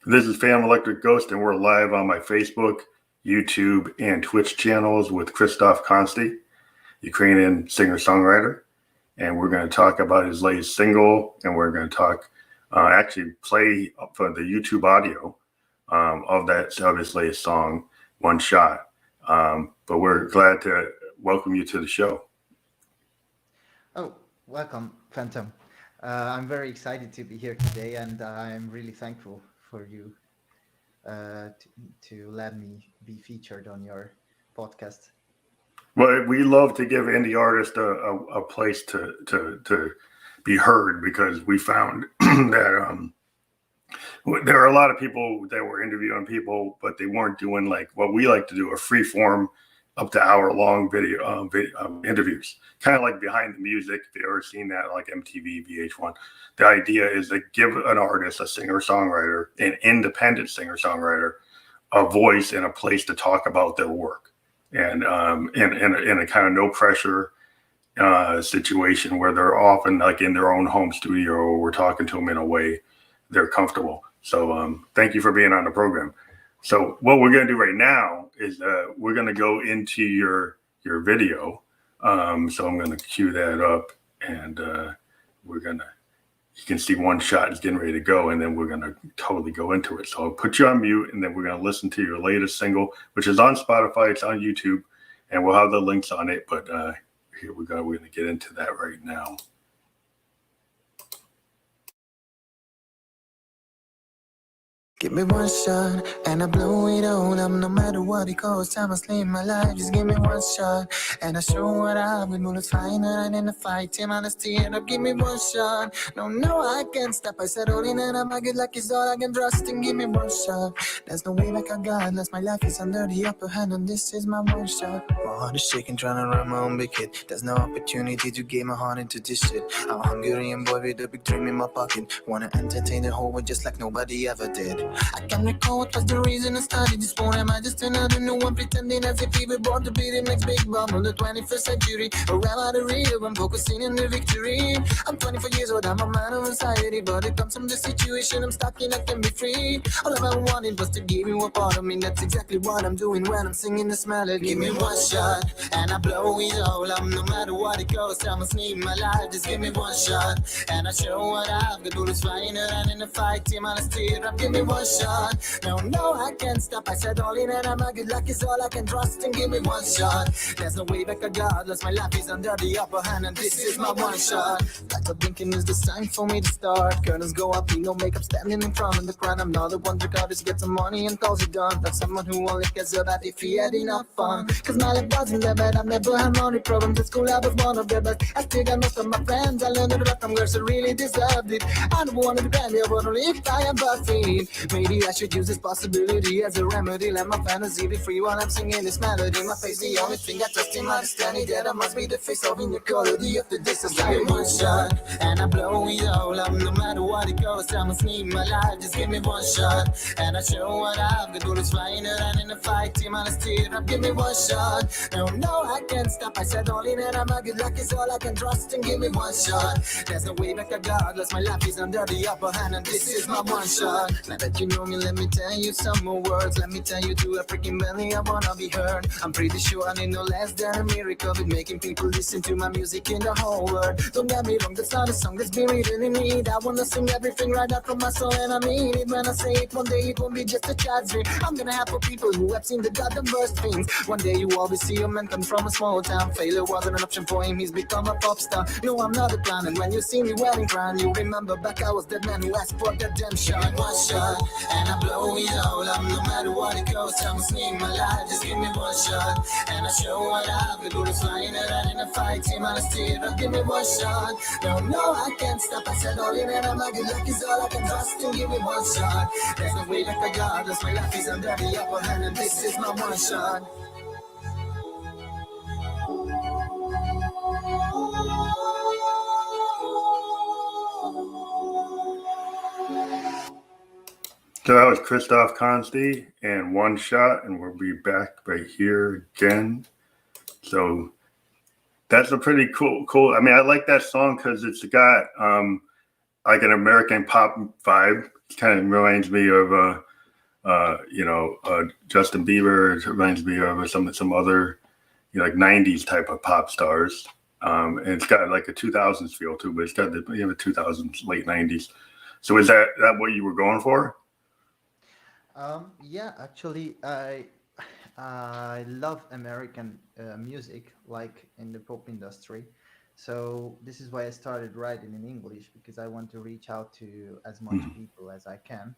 This is Phantom Electric Ghost, and we're live on my Facebook, YouTube, and Twitch channels with Christoph Consty, Ukrainian singer-songwriter. And we're going to talk about his latest single, and we're going to talk, actually play for the YouTube audio of his latest song, One Shot. But we're glad to welcome you to the show. Oh, welcome, Phantom. I'm very excited to be here today, and I'm really thankful for you to let me be featured on your podcast. Well, we love to give indie artists a place to be heard, because we found that there are a lot of people that were interviewing people, but they weren't doing like what we like to do, a free form up to hour-long video interviews, kind of like Behind the Music. If you've ever seen that, like MTV, VH1, the idea is to give an artist, a singer-songwriter, an independent singer-songwriter, a voice and a place to talk about their work, and in a kind of no pressure situation where they're often like in their own home studio, or we're talking to them in a way they're comfortable. So thank you for being on the program. So what we're going to do right now is we're going to go into your video. So I'm going to cue that up, and you can see One Shot is getting ready to go, and then we're going to totally go into it. So I'll put you on mute, and then we're going to listen to your latest single, which is on Spotify, it's on YouTube, and we'll have the links on it. But here we go. We're going to get into that right now. Give me one shot and I blow it all up. No matter what it costs, I must live my life. Just give me one shot and I show what I've been. Bullets flying around in the fight. Team honesty and up. Give me one shot. No, I can't stop. I said all in and I'm good luck is all I can trust. And give me one shot. There's no way back I got unless my life is under the upper hand. And this is my one shot. My heart is shaking, trying to run my own big hit. There's no opportunity to give my heart into this shit. I'm a Hungarian boy with a big dream in my pocket. Wanna entertain the whole world just like nobody ever did. I can't recall what was the reason I started this phone. Am I just another new one pretending as if we were born to be the next big bomb of the 21st century? Or am I the real one focusing on the victory? I'm 24 years old, I'm a man of anxiety, but it comes from the situation I'm stuck in, I can be free. All I ever wanted was to give you a part of me. That's exactly what I'm doing when I'm singing this melody. Give me one shot and I blow it all up. No matter what it goes, I must need my life. Just give me one shot and I show what I've got. Bullets flying around in the fight, team on a steer up. Give me one shot. No, I can't stop. I said all in and I'm a good luck is all I can trust. And give me one shot. There's no way back, regardless. My life is under the upper hand, and this is my one shot. Like a blinking is the sign for me to start. Curtains go up, no makeup, standing in front of the crowd. I'm not the one to just get some money and calls it done. But someone who only cares about if he had enough fun. Cause my life wasn't that bad. I've never had money problems. At school I was one of them, but I still got most of my friends. I learned it from girls who really deserved it. I don't want to be brand new, but only if I am buffing. Maybe I should use this possibility as a remedy. Let my fantasy be free while I'm singing this melody. My face the only thing I trust in my understanding that I must be the face of inequality of the distance. Give me one shot and I blow it all up. No matter what it goes, I must need my life. Just give me one shot and I show what I've got. Bullets flying around in the fight, team on a steer up. Give me one shot. No, I can't stop. I said all in and I'm a good luck is all I can trust. And give me one shot. There's no way back, regardless. My life is under the upper hand, and this is my one shot. Now that you know me, let me tell you some more words. Let me tell you to a freaking belly I wanna be heard. I'm pretty sure I need no less than a miracle with making people listen to my music in the whole world. Don't get me wrong, that's not a song that's been written in need. I wanna sing everything right out from my soul, and I mean it when I say it. One day it won't be just a child's dream. I'm gonna have for people who have seen the goddamn worst things. One day you always see a man come from a small town. Failure wasn't an option for him, he's become a pop star. No, I'm not a clown, and when you see me wearing crown, you remember back I was that man who asked for that damn shot. One shot and I blow it all up. No matter what it goes, I must need my life. Just give me one shot and I show what I've got. Bullets flying around in a fight, team on a steer up. Give me one shot. No, I can't stop. I said all in and I'm a good luck is all I can trust. And give me one shot. There's no way back, regardless. My life is under the upper hand, and this is my one shot. So that was Christoph Consty and One Shot, and we'll be back right here again. So that's a pretty cool. I mean, I like that song because it's got like an American pop vibe kind of reminds me of Justin Bieber. It reminds me of some other like '90s type of pop stars. And it's got like a 2000s feel too, but it's got the 2000s, late '90s. So is that what you were going for? Yeah, actually, I love American music, like in the pop industry. So this is why I started writing in English because I want to reach out to as much Mhm. people as I can.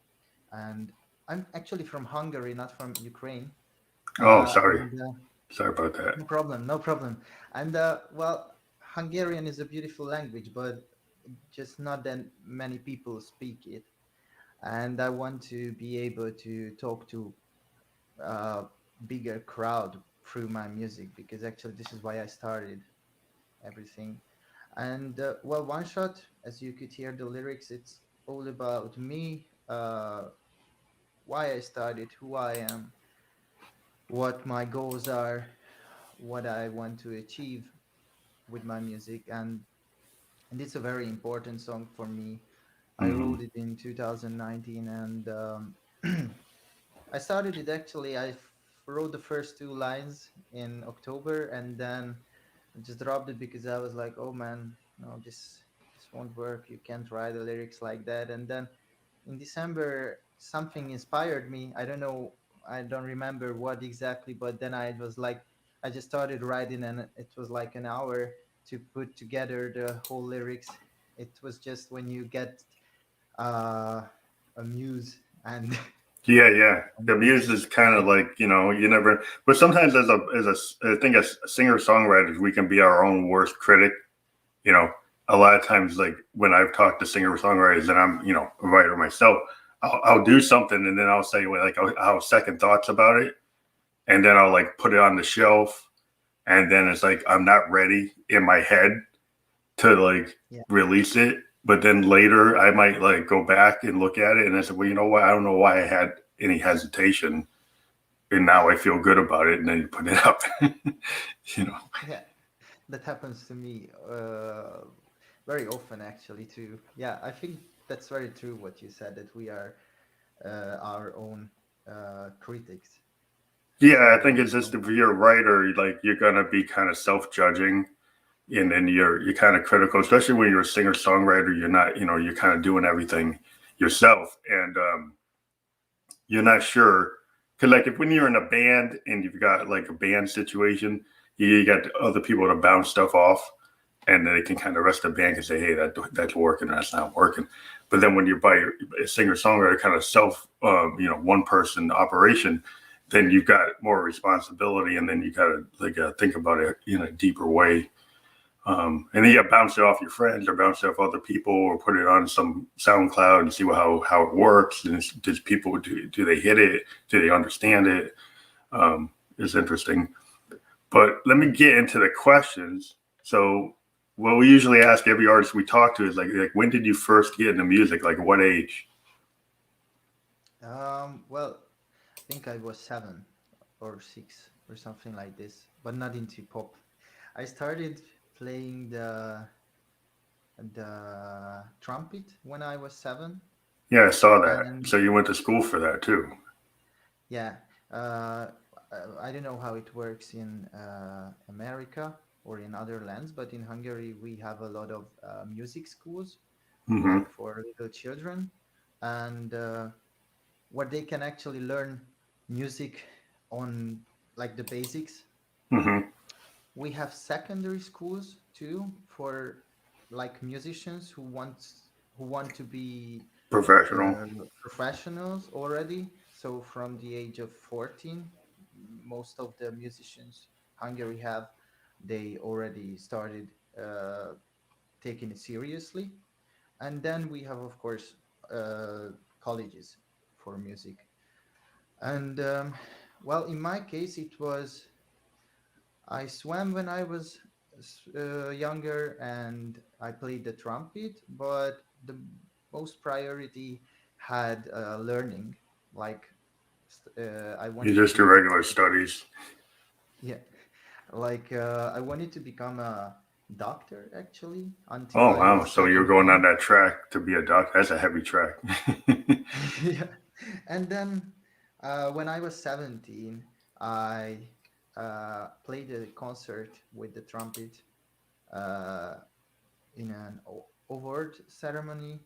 And I'm actually from Hungary, not from Ukraine. Oh, sorry, And sorry about that. no problem, no problem. And well, Hungarian is a beautiful language, but just not that many people speak it. And I want to be able to talk to a bigger crowd through my music because actually this is why I started everything. And well, one shot, as you could hear the lyrics, it's all about me, why I started, who I am, what my goals are, what I want to achieve with my music, and it's a very important song for me. I Hmm. wrote it in 2019, and I started it actually. Wrote the first two lines in October, and then I just dropped it because I was like, "Oh man, no, this won't work. You can't write the lyrics like that." And then in December, something inspired me. I don't know, I don't remember what exactly, but then I was like, I just started writing, and it was like an hour to put together the whole lyrics. It was just when you get uh, a muse and Yeah, yeah. The it's muse is just kind of like like you never. But sometimes I think as singer songwriters, we can be our own worst critic. You know, a lot of times, like when I've talked to singer songwriters, and I'm a writer myself, I'll do something, and then I'll say, well, like I'll have second thoughts about it, and then I'll like put it on the shelf, and then it's like I'm not ready in my head to like yeah. release it. But then later I might like go back and look at it and I said, well, you know what? I don't know why I had any hesitation. And now I feel good about it. And then you put it up, you know? Yeah, that happens to me very often actually too. Yeah, I think that's very true what you said that we are our own critics. Yeah, I think So it's just if you're a writer, like you're going to be kind of self judging and then you're kind of critical, especially when you're a singer songwriter. You're not, you're kind of doing everything yourself. And, you're not sure because like if when you're in a band and you've got like a band situation, you got other people to bounce stuff off, and they can kind of rest the band and say, "Hey, that's working, or that's not working." But then when you're by a singer songwriter kind of self, one person operation, then you've got more responsibility, and then you got to like think about it in a deeper way, and then you bounce it off your friends or bounce it off other people or put it on some SoundCloud and see how it works. And does people do they hit it? Do they understand it? It's interesting. But let me get into the questions. So what we usually ask every artist we talk to is like when did you first get into music? Like what age? well, I think I was 7 or 6 or something like this, but not into pop. I started playing the trumpet when I was 7, Yeah, I saw that. and So you went to school for that too. yeah, uh, I don't know how it works in America or in other lands, but in Hungary we have a lot of music schools, Mm-hmm. like for little children, and where they can actually learn music on like the basics. Mm-hmm. We have secondary schools too for like musicians who want to be Professional. uh, professionals already. So from the age of 14, most of the musicians Hungary have, they already started taking it seriously. And then we have, of course, colleges for music. And well, in my case, it was I swam when I was younger and I played the trumpet, but the most priority had learning. Like I You wanted just do to regular become, studies. yeah, like I wanted to become a doctor actually until Oh I wow! So you're studied going on one. that track to be a doctor. That's a heavy track. Yeah. And then when I was 17, I played a concert with the trumpet uh, in an award ceremony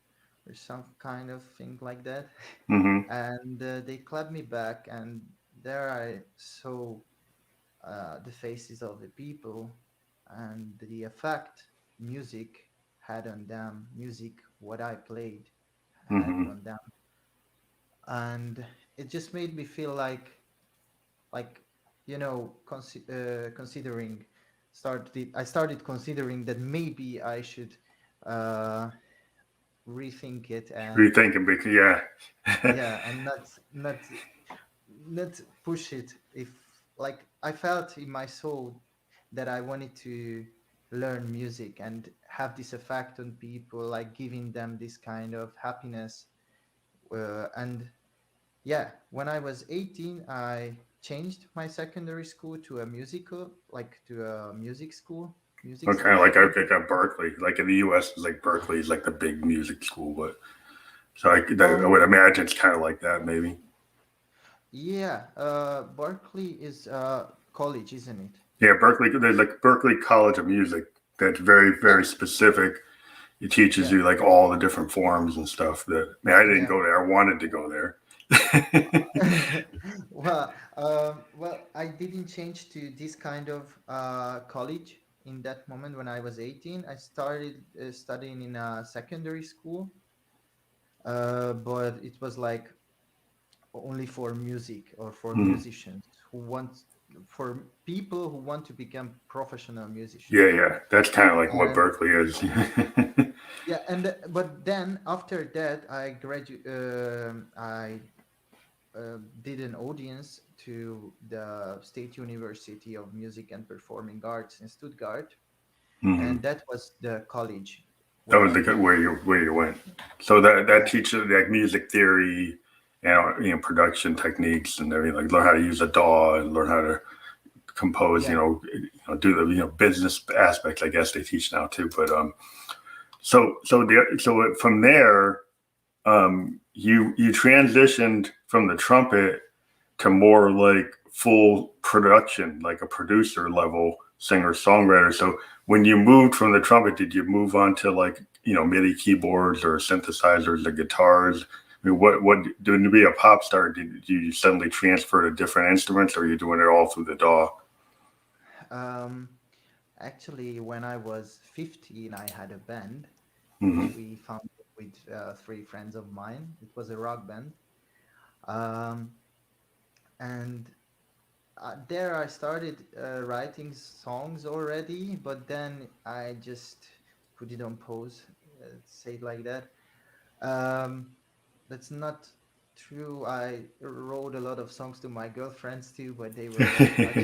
or some kind of thing like that. Hmm. And they clapped me back, and there I saw the faces of the people and the effect music had on them, music, what I played had Hmm. on them. And it just made me feel like considering I started considering that maybe I should uh rethink it, and Rethinking because yeah. yeah, and not push it. If like I felt in my soul that I wanted to learn music and have this effect on people, like giving them this kind of happiness. And yeah, when I was 18, I changed my secondary school to a musical, like to a music school, music Okay, like I school. think at Berkeley, like in the U.S., is like Berkeley is like the big music school, but so I Um, would imagine it's kind of like that, maybe. yeah, Berkeley is college, isn't it? Yeah, Berkeley. There's like Berkeley College of Music that's very, Yeah, very specific. It teaches yeah, you like all the different forms and stuff. That I mean, I didn't yeah. go there. I wanted to go there. Well, I didn't change to this kind of college in that moment when I was 18. I started studying in a secondary school, but it was like only for music or for Mhm. musicians who want, for people who want to become professional Yeah, musicians. yeah, that's kind of like what And Berkeley is. yeah, and but then after that, I did an audience to the State University of Music and Performing Arts in Stuttgart, Hmm. and that was the college That where was I the went. where you went. So that Yeah, teaches like music theory, production techniques and everything. Like learn how to use a DAW and learn how to compose. yeah. Do the business aspects. I guess they teach now too. But from there, you transitioned from the trumpet to more like full production, like a producer level singer songwriter. So when you moved from the trumpet, did you move on to like MIDI keyboards or synthesizers or guitars? I mean, what to be a pop star? Did you suddenly transfer to different instruments, or are you doing it all through the DAW? Um, Actually, when I was 15, I had a band which Hmm. we founded with three friends of mine. It was a rock band. Um, and there I started writing songs already, but then I just put it on pause, say it like that. Um, that's not true. I wrote a lot of songs to my girlfriends too, but they were very much.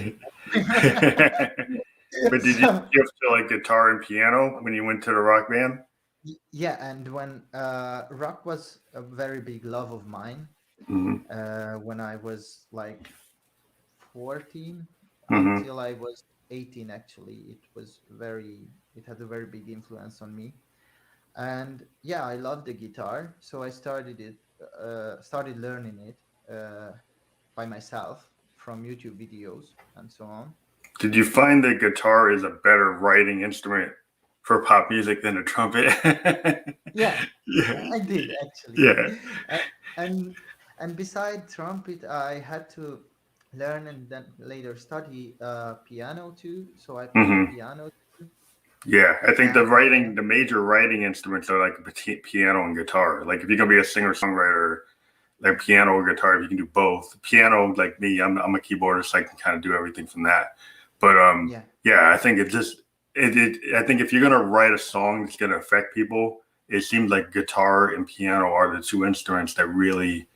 But did you So, shift to like guitar and piano when you went to the rock band? yeah, and when rock was a very big love of mine, Hmm. when I was like 14 Hmm. until I was 18, actually, it had a very big influence on me. And yeah, I love the guitar, so I started learning it by myself from YouTube videos and so on. Did you find that guitar is a better writing instrument for pop music than a trumpet? Yeah, Yeah, I did actually. yeah. A- and and beside trumpet, I had to learn and then later study piano too, so I play the Hmm. piano too. Yeah, I think And the major writing instruments are like piano and guitar. Like if you're gonna be a singer songwriter, like piano or guitar, if you can do both. Piano, like me, I'm a keyboardist, so I can kind of do everything from that. But yeah, yeah, I think it just I think if you're gonna write a song that's gonna affect people, it seems like guitar and piano are the two instruments that really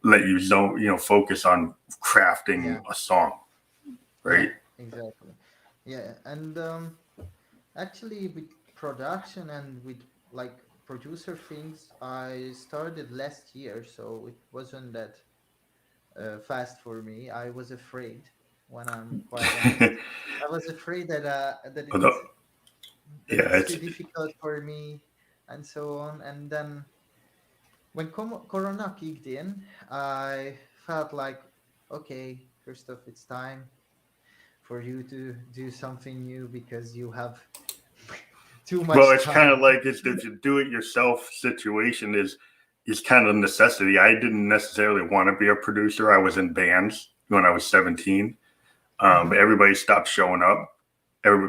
let you zone, focus on crafting yeah, a song, yeah, right? exactly. Yeah, and actually, with production and with like producer things, I started last year, so it wasn't that fast for me. I was afraid, when I'm quite honest. I was afraid that Although Yeah, that's it's too difficult for me, and so on. And then when Corona kicked in, I felt like, okay, Christoph, it's time for you to do something new because you have too well, much it's kind time. of like it's the do it yourself situation is kind of necessity. I didn't necessarily want to be a producer. I was in bands when I was 17. Hmm. Everybody stopped showing up.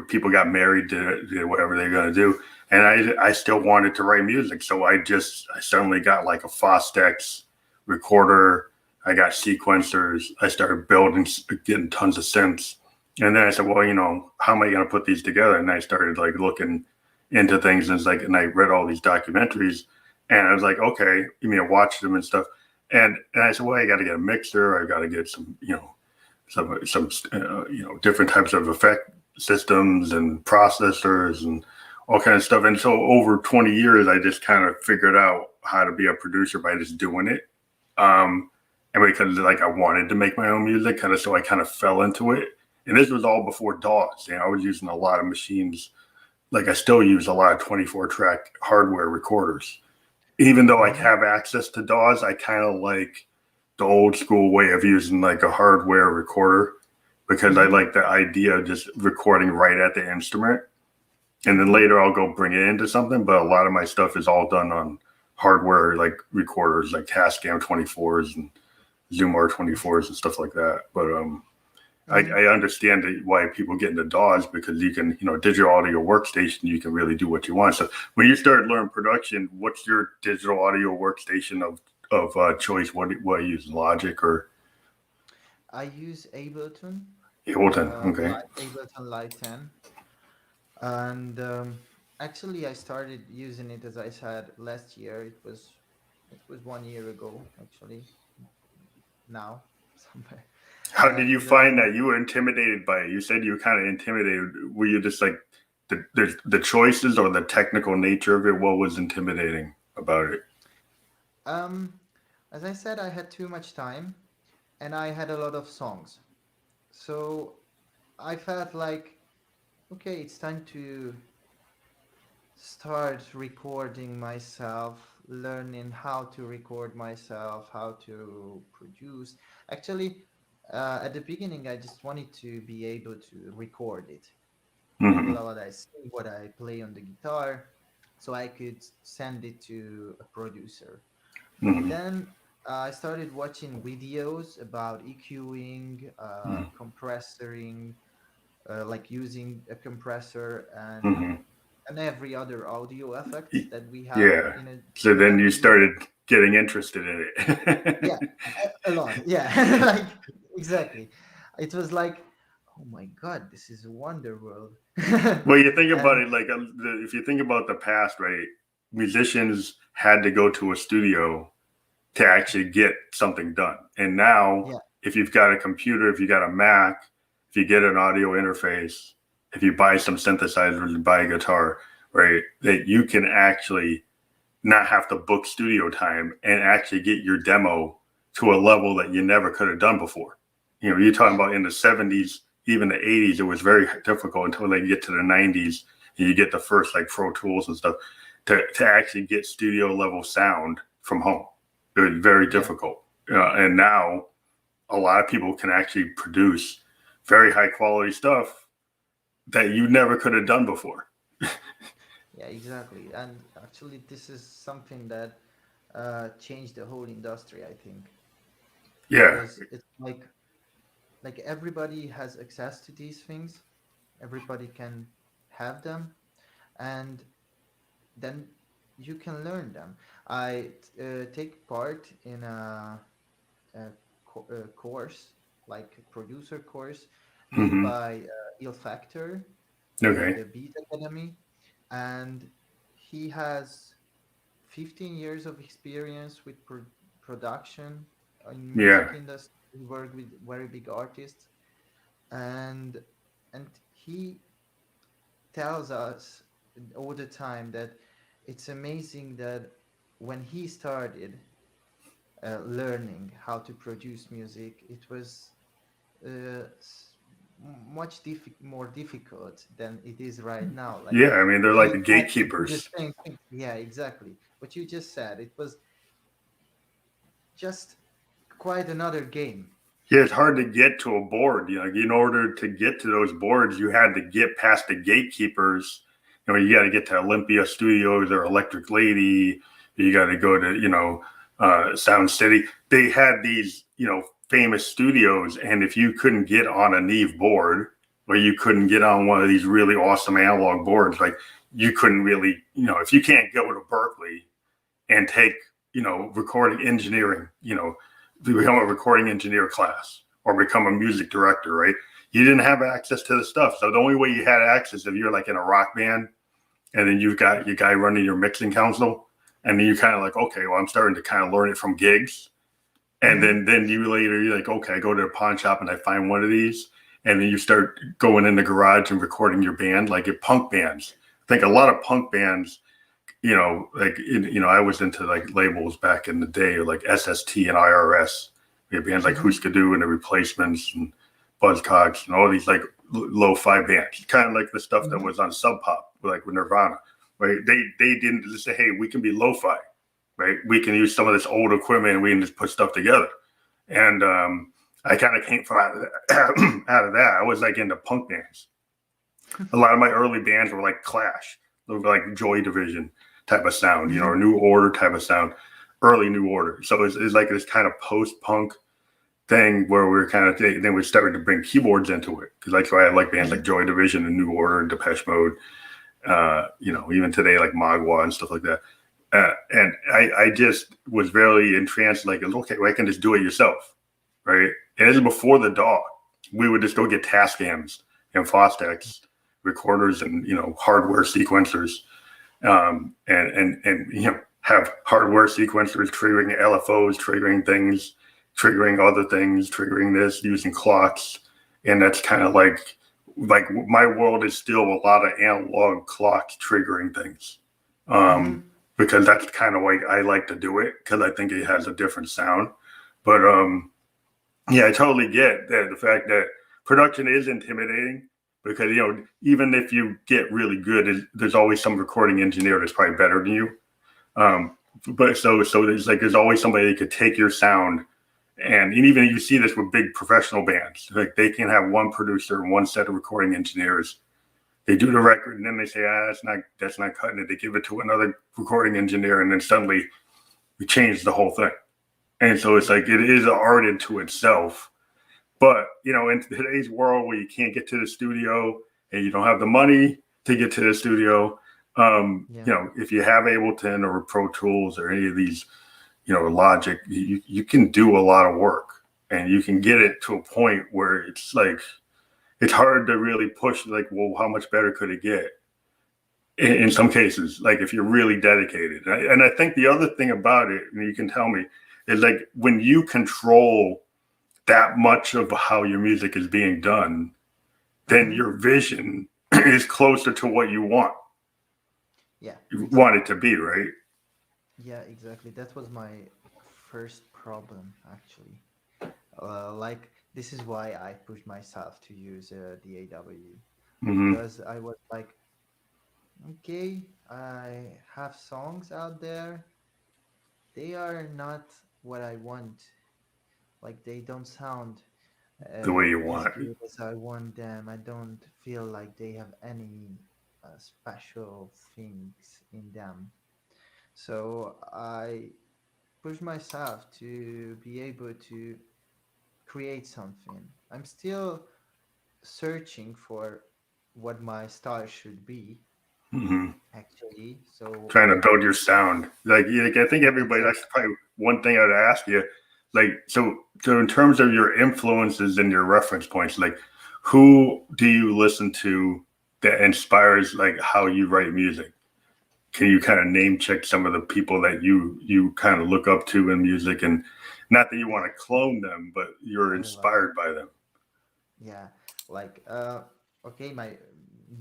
People got married, did whatever they're gonna do, and I still wanted to write music. So I suddenly got like a Fostex recorder. I got sequencers. I started building, getting tons of synths, and then I said, well, how am I gonna put these together? And I started like looking into things, and it's like, and I read all these documentaries, and I was like, okay, I watched them and stuff, and I said, well, I got to get a mixer. I got to get some, some different types of effect systems and processors and all kinds of stuff. And so over 20 years, I just kind of figured out how to be a producer by just doing it. And because like I wanted to make my own music, kind of, so I kind of fell into it. And this was all before DAWs. I was using a lot of machines. Like I still use a lot of 24 track hardware recorders. Even though I Hmm. have access to DAWs, I kind of like the old school way of using like a hardware recorder because I Hmm. like the idea of just recording right at the instrument. And then Hmm. later I'll go bring it into something. But a lot of my stuff is all done on hardware, like recorders, like Tascam 24s and Zoom R24s and stuff like that. But Hmm. I understand why people get into DAWs because you can, digital audio workstation, you can really do what you want. So when you start learning production, what's your digital audio workstation of choice? What are you using, Logic or I use Ableton, Ableton? Okay. Ableton Live 10, and actually I started using it as I said last year. It was 1 year ago actually now somewhere, How did you and find that you were intimidated by it? You said you were kind of intimidated. Were you just like the choices or the technical nature of it? What was intimidating about it? um, as I said, I had too much time and I had a lot of songs, so I felt like, okay, it's time to start recording myself, learning how to record myself, how to produce. Actually, at the beginning, I just wanted to be able to record it, like Hmm. what I sing, what I play on the guitar, so I could send it to a producer. Hmm. Then I started watching videos about EQing, compressoring, like using a compressor Hmm. and every other audio effect that we have Yeah. in a So then you melody. started getting interested in Yeah, it. a lot. Yeah, like exactly. It was like, oh my god, this is a wonder world. Well, you think about And it like if you think about the past, right? Musicians had to go to a studio to actually get something done. And now, yeah, if you've got a computer, if you got a Mac, if you get an audio interface, if you buy some synthesizers and buy a guitar, right, that you can actually not have to book studio time and actually get your demo to a level that you never could have done before. You're talking yeah, about in the 70s, even the 80s, it was very difficult until they get to the 90s and you get the first like Pro Tools and stuff to actually get studio level sound from home. It was very yeah, difficult. And now a lot of people can actually produce very high quality stuff that you never could have done before. yeah, exactly. And actually, this is something that changed the whole industry, I think, Yeah. because it's like everybody has access to these things, everybody can have them, and then you can learn them. I take part in a course, like a producer course, made Hmm. by Il Factor, Okay. the Beat Academy, and he has 15 years of experience with production in music Yeah. industry. He worked with very big artists, and and he tells us all the time that it's amazing that when he started learning how to produce music, it was uh, s- more difficult than it is right now. Like Yeah, I mean they're like we the had to do the gatekeepers. same thing. Yeah, exactly. What you just said, it was just quite another game. Yeah, it's hard to get to a board. You know, in order to get to those boards, you had to get past the gatekeepers. You know, you got to get to Olympia Studios or Electric Lady. You got to go to, Sound City. They had these, famous studios, and if you couldn't get on a Neve board, or you couldn't get on one of these really awesome analog boards, like you couldn't really, if you can't go to Berkeley and take, recording engineering, to become a recording engineer class or become a music director, right? You didn't have access to the stuff. So the only way you had access, if you're like in a rock band and then you've got your guy running your mixing council, and then you're kind of like, okay, well, I'm starting to kind of learn it from gigs. And then you later, you're like, okay, I go to the pawn shop and I find one of these. And then you start going in the garage and recording your band, like at punk bands. I think a lot of punk bands, I was into like labels back in the day, like SST and IRS. We had bands like Huskadoo and the Replacements and Buzzcocks and all these like lo-fi bands, kind of like the stuff that was on Sub Pop, like with Nirvana, right? They didn't just say, hey, we can be lo-fi, right? We can use some of this old equipment and we can just put stuff together. And I kind of came from out of that. I was like into punk bands. A lot of my early bands were like Clash, they were like Joy Division type of sound, or New Order type of sound, early New Order. So it's like this kind of post-punk thing where we're kind of, then we started to bring keyboards into it. Because like, so I had like bands like Joy Division and New Order and Depeche Mode, even today like Magua and stuff like that. And I just was very entranced, like, okay, well, I can just do it yourself, right? And this is before the DAW. We would just go get Tascams and Fostex recorders and, hardware sequencers. And have hardware sequencers triggering LFOs, triggering things, triggering other things, triggering this, using clocks. And that's kind of like my world is still a lot of analog clocks triggering things. Because that's kind of like I like to do it because I think it has a different sound. But I totally get that the fact that production is intimidating. Because even if you get really good, there's always some recording engineer that's probably better than you. But so there's always somebody that could take your sound, and even you see this with big professional bands. Like they can have one producer and one set of recording engineers. They do the record, and then they say, that's not cutting it. They give it to another recording engineer, and then suddenly we change the whole thing. And so it's like it is an art into itself. But, in today's world where you can't get to the studio and you don't have the money to get to the studio, if you have Ableton or Pro Tools or any of these, Logic, you can do a lot of work and you can get it to a point where it's like, it's hard to really push, like, well, how much better could it get? In some cases, like if you're really dedicated. And I think the other thing about it, and you can tell me, is like when you control that much of how your music is being done, then your vision is closer to what you want. Yeah. You want it to be, right? Yeah, exactly. That was my first problem, actually. Like, this is why I pushed myself to use the AW. Because I was like, okay, I have songs out there. They are not what I want. Like, they don't sound The way you as want. good as I want them. I don't feel like they have any special things in them. So I push myself to be able to create something. I'm still searching for what my style should be, actually. So Trying to build your sound. Like I think everybody, that's probably one thing I'd ask you. Like, so in terms of your influences and your reference points, like who do you listen to that inspires like how you write music? Can you kind of name check some of the people that you kind of look up to in music, and not that you want to clone them, but you're inspired by them? yeah, like okay, my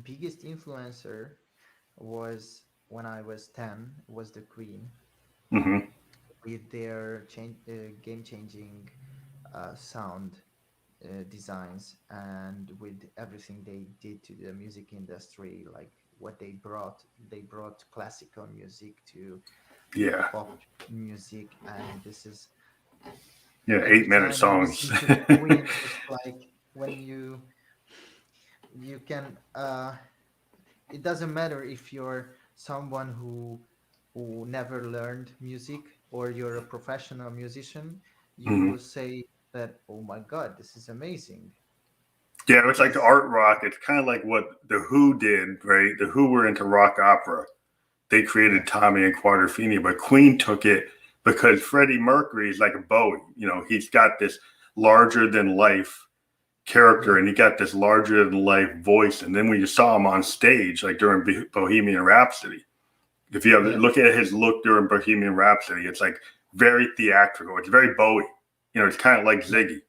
biggest influencer was when I was 10 was the Queen with their game changing sound designs, and with everything they did to the music industry, like what they brought classical music to Yeah. pop music. And this is, Yeah. every 8-minute time I songs. listen to the Queen, it's like when you can it doesn't matter if you're someone who never learned music or you're a professional musician, you Mhm. will say that, oh my god, this is amazing. Yeah, it's like the Because art rock. It's kind of like what the Who did, right? The Who were into rock opera. They yeah, created Tommy and Quadrophenia, but Queen took it because Freddie Mercury is like a Bowie. You know, he's got this larger than life character yeah, and he got this larger than life voice. And then when you saw him on stage, like during Bohemian Rhapsody, if you ever yeah, look at his look during Bohemian Rhapsody, it's like very theatrical. It's very Bowie. You know, it's kind of like yeah, Ziggy.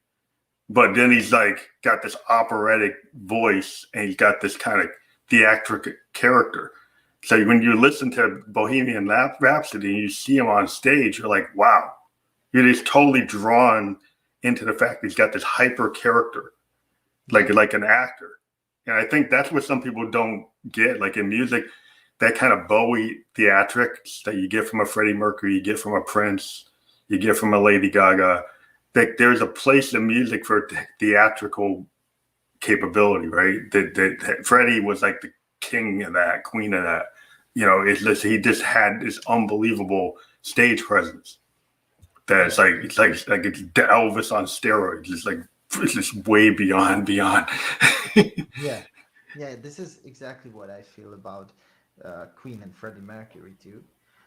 But then he's like got this operatic voice and he's got this kind of theatrical character. So when you listen to Bohemian Rhapsody and you see him on stage, you're like, wow, you're just totally drawn into the fact that he's got this hyper character, yeah, like an actor. And I think that's what some people don't get. Like in music, that kind of Bowie theatrics that you get from a Freddie Mercury, you get from a Prince, you get from a Lady Gaga. That there's a place in music for theatrical capability, right? That Freddie was like the king of that, queen of that. You know, it's just he just had this unbelievable stage presence. That's yeah, like it's like it's Elvis on steroids. It's just way beyond. yeah, yeah. This is exactly what I feel about Queen and Freddie Mercury too.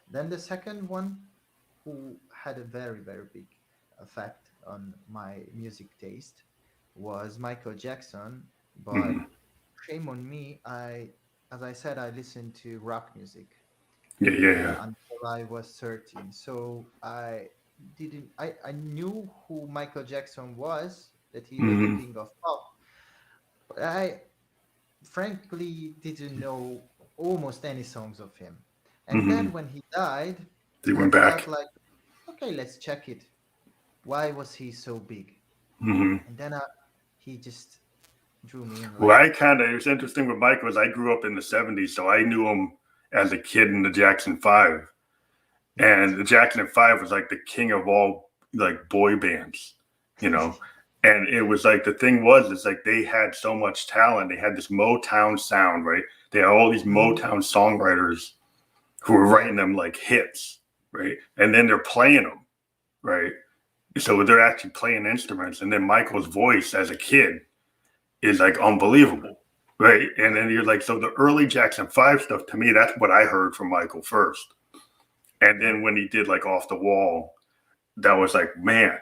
Then the second one, who had a very, very big effect on my music taste, was Michael Jackson. But Mhm. shame on me, as I said, I listened to rock music Yeah, yeah, yeah. until I was 13. So I knew who Michael Jackson was, that he was the Hmm. king of pop, but I frankly didn't know almost any songs of him. And Hmm. then when he died, They I went felt back. like, okay, let's check it. Why was he so big? Hmm. And then he just drew me in. Well, Like, it was interesting with Michael is I grew up in the 70s, so I knew him as a kid in the Jackson 5. right? And the Jackson 5 was like the king of all like boy bands, you know. And it was like the thing was, it's like they had so much talent. They had this Motown sound, right? They had all these Mhm. Motown songwriters who were Yeah, writing them like hits, right? And then they're playing them, right? So they're actually playing instruments. And then Michael's voice as a kid is like unbelievable, right? And yeah, then you're like, so the early Jackson 5 stuff, to me, that's what I heard from Michael first. And yeah, then when he did like Off the Wall, that was like, man,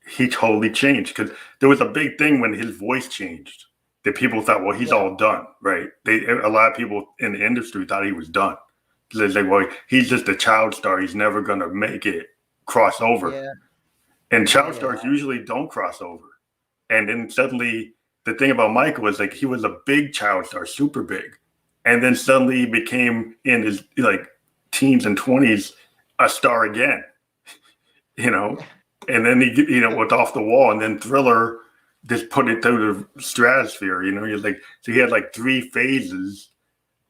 he totally changed because there was a big thing when his voice changed that people thought, well, he's yeah, all done, right? A lot of people in the industry thought he was done. They say, well, he's just a child star. He's never going to make it cross over. yeah, And yeah, child yeah, stars usually don't cross over. And then suddenly, the thing about Michael was like he was a big child star, super big, and then suddenly he became in his like teens and 20s a star again, you know. yeah, And then he yeah, was off the wall, and then Thriller just put it through the stratosphere. You know, you're like so he had like three phases,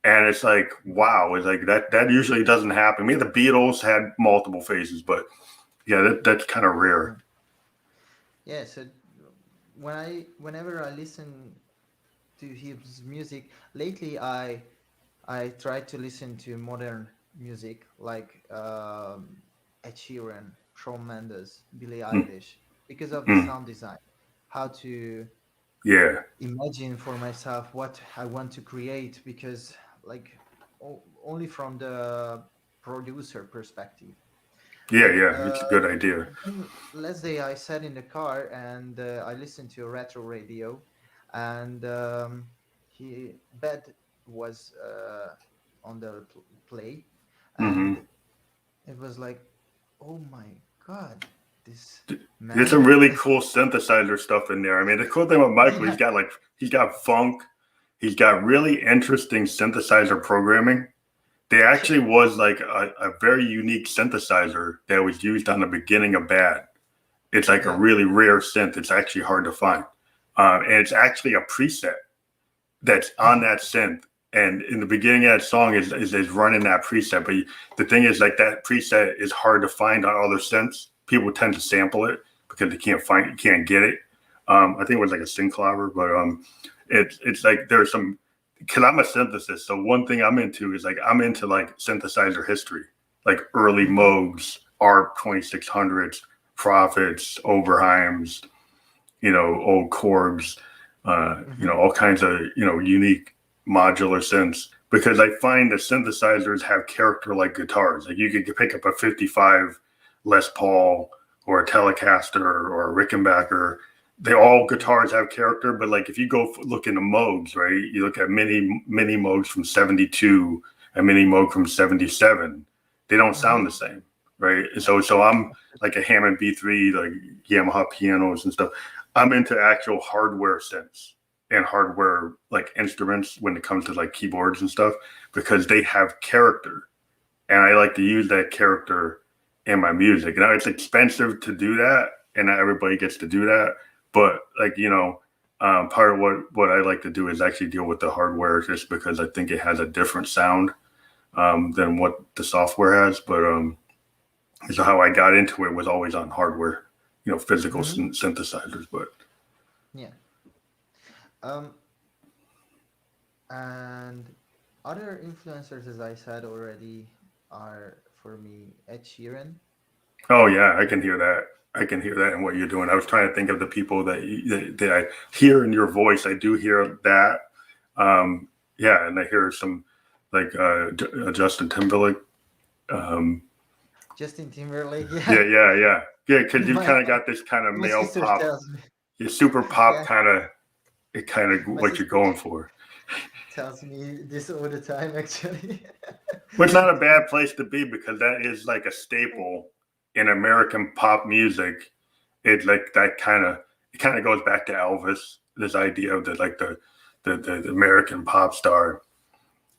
and it's like wow, it's like that usually doesn't happen. I mean, the Beatles had multiple phases, but yeah, that's kind of yeah. rare. Yeah, so whenever I listen to his music lately, I try to listen to modern music like Ed Sheeran, Shawn Mendes, Billie Eilish, because of the Mm-hmm. sound design. How to Yeah, imagine for myself what I want to create, because like only from the producer perspective. yeah, But yeah. It's a good idea. then let's say I sat in the car and I listened to a retro radio, and he bed was on the play, Mm-hmm. and it was like, oh my god, this There's some man really is cool synthesizer stuff in there. I mean, the cool thing about Michael, yeah, he's got funk, he's got really interesting synthesizer programming. There actually was like a very unique synthesizer that was used on the beginning of Bad. It's like a yeah, really rare synth. It's actually hard to find. and it's actually a preset that's on that synth. And in the beginning of that song is running that preset. But the thing is, like, that preset is hard to find on other synths. People tend to sample it because they can't get it. I think it was like a synclaver, but it's like there's some, because I'm a synthesist. So one thing I'm into is like I'm into like synthesizer history, like early Moogs, ARP 2600s, Prophets, Oberheims, old Korgs, all kinds of, unique modular synths, because I find that synthesizers have character like guitars. Like you could pick up a 55 Les Paul or a Telecaster or a Rickenbacker. Guitars have character, but like if you go look into Moogs, right? You look at mini Moogs from 72 and mini Moog from 77, they don't sound the same, right? And so I'm like a Hammond B3, like Yamaha pianos and stuff. I'm into actual hardware synths and hardware like instruments when it comes to like keyboards and stuff, because they have character, and I like to use that character in my music. Now it's expensive to do that, and not everybody gets to do that. But like, part of what I like to do is actually deal with the hardware, just because I think it has a different sound than what the software has. But so how I got into it was always on hardware, physical synthesizers. But yeah. And other influencers, as I said already, are for me Ed Sheeran. oh yeah, I can hear that. I can hear that in what you're doing. I was trying to think of the people that I hear in your voice. I do hear that. Yeah, and I hear some like Justin Timberlake. Justin Timberlake, Yeah. Because you've My kind of got this kind of my male sister pop, tells me, your super pop yeah, kind of my what you're sister going for. tells me this all the time, actually. Which is not a bad place to be, because that is like a staple in American pop music. It's like that it kind of goes back to Elvis, this idea of the American pop star,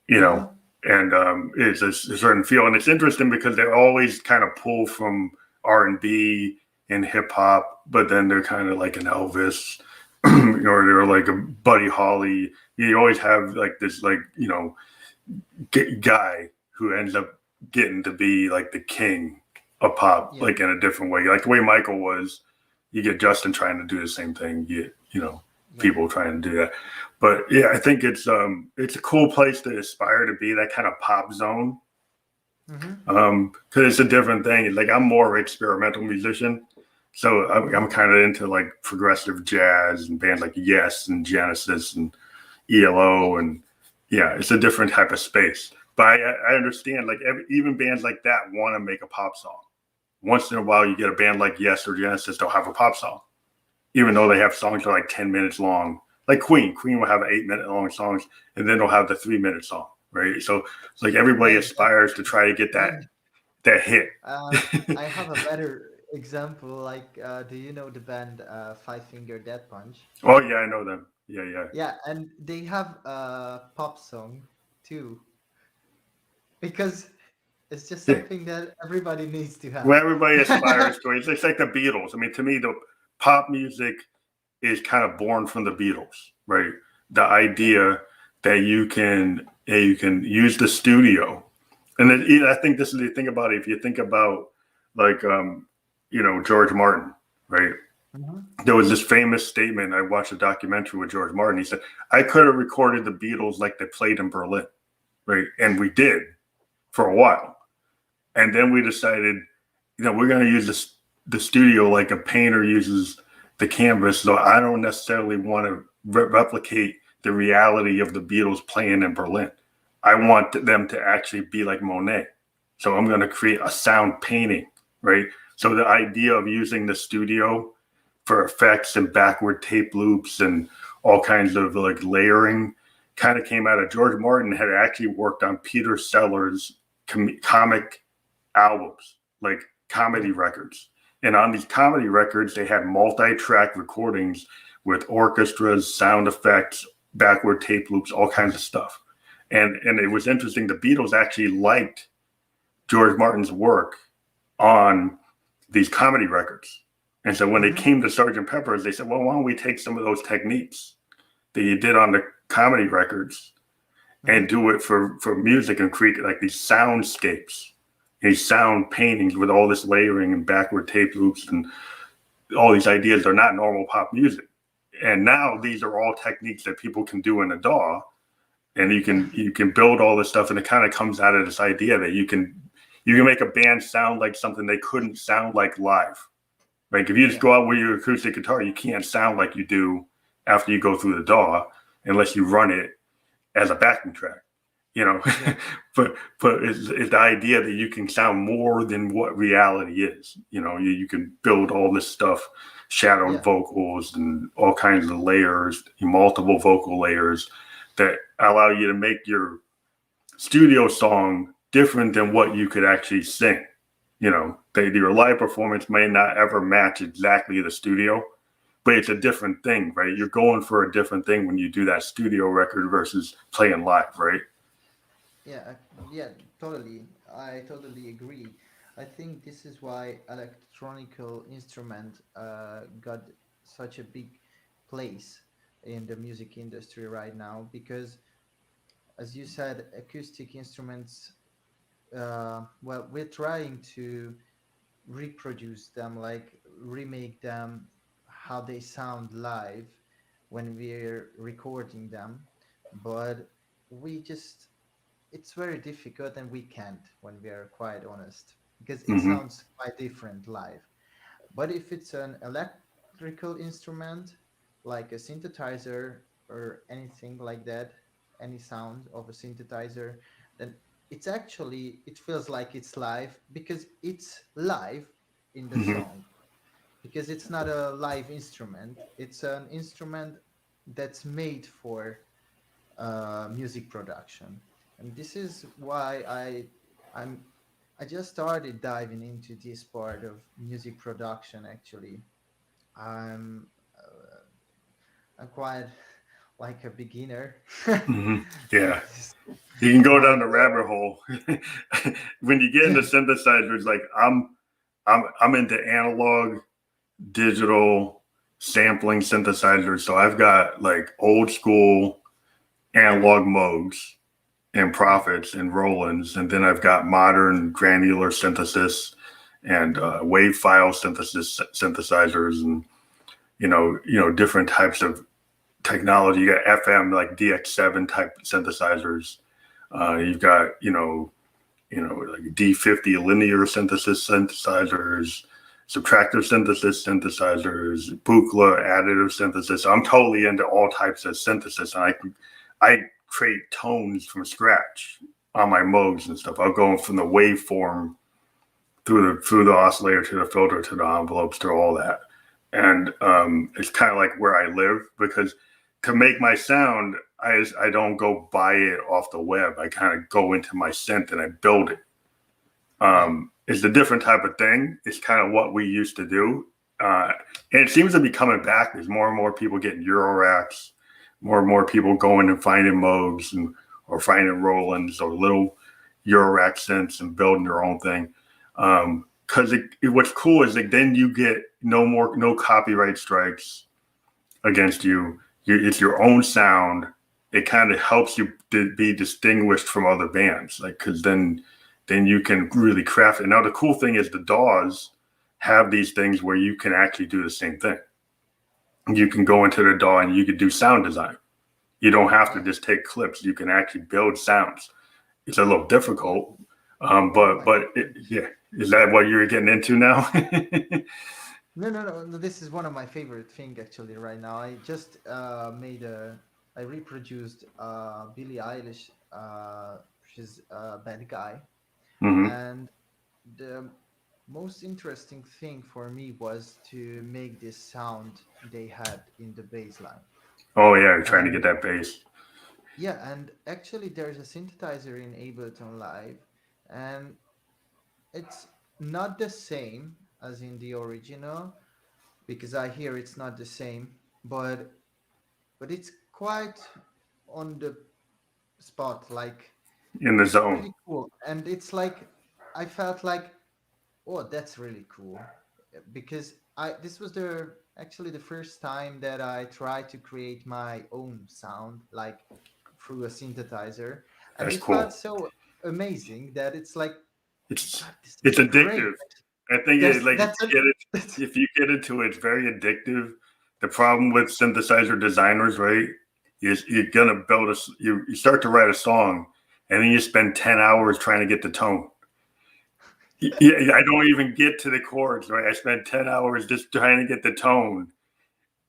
hmm and it's a certain feel. And it's interesting because they always kind of pull from R&B and hip hop, but then they're kind of like an Elvis, or they're like a Buddy Holly. You always have like this, like, guy who ends up getting to be like the king of pop, Yeah, like in a different way, like the way Michael was. You get Justin trying to do the same thing. You get, yeah. people trying to do that. But yeah, I think it's a cool place to aspire to be, that kind of pop zone. hmm Because it's a different thing. Like I'm more of an experimental musician, so I'm hmm kind of into like progressive jazz and bands like Yes and Genesis and ELO, Yeah, and yeah, it's a different type of space. But I understand, like even bands like that want to make a pop song. Once in a while, you get a band like Yes or Genesis, they'll have a pop song, even though they have songs that are like 10 minutes long. Like Queen will have 8-minute long songs, and then they'll have the 3-minute song, right? So it's like everybody yeah, aspires to try to get exactly. that hit. I have a better example. Like, do you know the band Five Finger Death Punch? Oh yeah, I know them. Yeah. Yeah, and they have a pop song too, because it's just Yeah. something that everybody needs to Well, have. everybody aspires to it. It's like the Beatles. I mean, to me, the pop music is kind of born from the Beatles, right? The Yeah. idea that you can use the studio, and then, I think this is the thing about it. If you think about like George Martin, right? hmm There was this famous statement. I watched a documentary with George Martin. He said, "I could have recorded the Beatles like they played in Berlin, right?" And we did for a while, and then we decided, we're going to use the studio like a painter uses the canvas. So I don't necessarily want to replicate the reality of the Beatles playing in Berlin. I want them to actually be like Monet. So I'm going to create a sound painting, right? So the idea of using the studio for effects and backward tape loops and all kinds of like layering kind of came out of George Martin had actually worked on Peter Sellers' comic albums, like Yeah. comedy records. And on these comedy records, they had multi-track recordings with orchestras, sound effects, backward tape loops, all kinds of stuff. And it was interesting. The Beatles actually liked George Martin's work on these comedy records. And so when they Mm-hmm. came to Sergeant Pepper's, they said, well, why don't we take some of those techniques that you did on the comedy records and Mm-hmm. do it for music and create like these soundscapes, these sound paintings with all this layering and backward tape loops and all these ideas are not normal pop music. And now these are all techniques that people can do in a DAW, and Yeah. you can build all this stuff, and it kind of comes out of this idea that you can make a band sound like something they couldn't sound like live. Like if you just Yeah. go out with your acoustic guitar, you can't sound like you do after you go through the DAW unless you run it as a backing track, you know. Yeah. but it's the idea that you can sound more than what reality is. You know, you can build all this stuff, shadowed Yeah. vocals and all kinds of layers, multiple vocal layers that allow you to make your studio song different than what you could actually sing. You know, your live performance may not ever match exactly the studio, but it's a different thing, right? You're going for a different thing when you do that studio record versus playing live, right? Yeah. Yeah. Totally. I totally agree. I think this is why electronical instrument got such a big place in the music industry right now because, as you said, acoustic instruments. Well, we're trying to reproduce them, like remake them how they sound live when we're recording them, but we just it's very difficult and we can't when we are quite honest because it Mm-hmm. sounds quite different live. But if it's an electrical instrument like a synthesizer or anything like that, any sound of a synthesizer, then it feels like it's live because it's live in the Mm-hmm. song. Because it's not a live instrument, it's an instrument that's made for music production. And this is why I'm I just started diving into this part of music production. Actually, I'm I'm quite like a beginner. Mm-hmm. Yeah, This you can go down might the rabbit hole. When you get into yeah synthesizers, like I'm into analog, digital sampling synthesizers. So I've got like old school analog Moogs and yeah Prophets and Rolands, and then I've got modern granular synthesis and mhm, wave file synthesizers, and different types of technology. You got FM like DX7 type synthesizers. You've got like D50 linear synthesis synthesizers, subtractive synthesis synthesizers, Buchla additive synthesis. So I'm totally into all types of synthesis, and I create tones from scratch on my Moogs and stuff. I'll go from the waveform through the oscillator to the filter to the envelopes to all that, and it's kind of like where I live because to make my sound, I don't go buy it off the web. I kind of go into my synth and I build it. yeah It's a different type of thing. It's kind of what we used to do. And it seems to be coming back. There's more and more people getting Euro racks, more and more people going and finding Moogs or finding Rolands or little Euro rack synths and building their own thing. Because what's cool is like then you get no copyright strikes against you. It's your own sound. It kind of helps you be distinguished from other bands, like because then you can really craft it. Now the cool thing is the DAWs have these things where you can actually do the same thing. You can go into the DAW and you can do sound design. You don't have to yeah just take clips. You can actually build sounds. It's a little yeah difficult, oh my yeah. Is that what you're getting into now? no, this is one of my favorite thing actually right now. I just I reproduced Billie Eilish. She's a bad guy. Hmm. And the most interesting thing for me was to make this sound they had in the bass line. Oh yeah, you're trying to get And that bass. yeah, and actually there's a synthesizer in Ableton Live, and it's not the same as in the original because I hear it's not the same, but it's quite on the spot, like In the it's zone. pretty cool. And it's like I felt like, oh, that's really cool because I this was the actually the first time that I tried to create my own sound, like through a synthesizer, and That's it felt cool. so amazing that it's like, It's God, this it's is great. addictive. I think it like That's a that's, if you get into it, it's very addictive. The problem with synthesizer designers, right, is you're gonna build you start to write a song, and then you spend 10 hours trying to get the tone. Yeah, I don't even get to the chords, right? I spent 10 hours just trying to get the tone,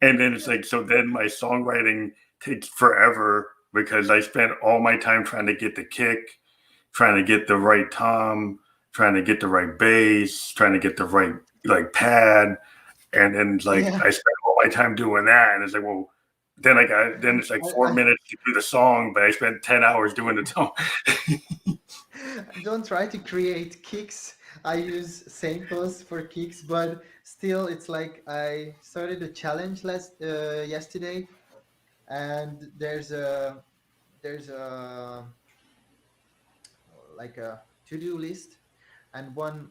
and then it's like so. Then my songwriting takes forever because I spent all my time trying to get the kick, trying to get the right tom, trying to get the right bass, trying to get the right like pad, and then like yeah. I spent all my time doing that, and it's like, well, then it's like four I minutes to do the song, but I spent 10 hours doing the tone. I don't try to create kicks. I use samples for kicks, but still, it's like I started a challenge yesterday, and there's a like a to-do list, and one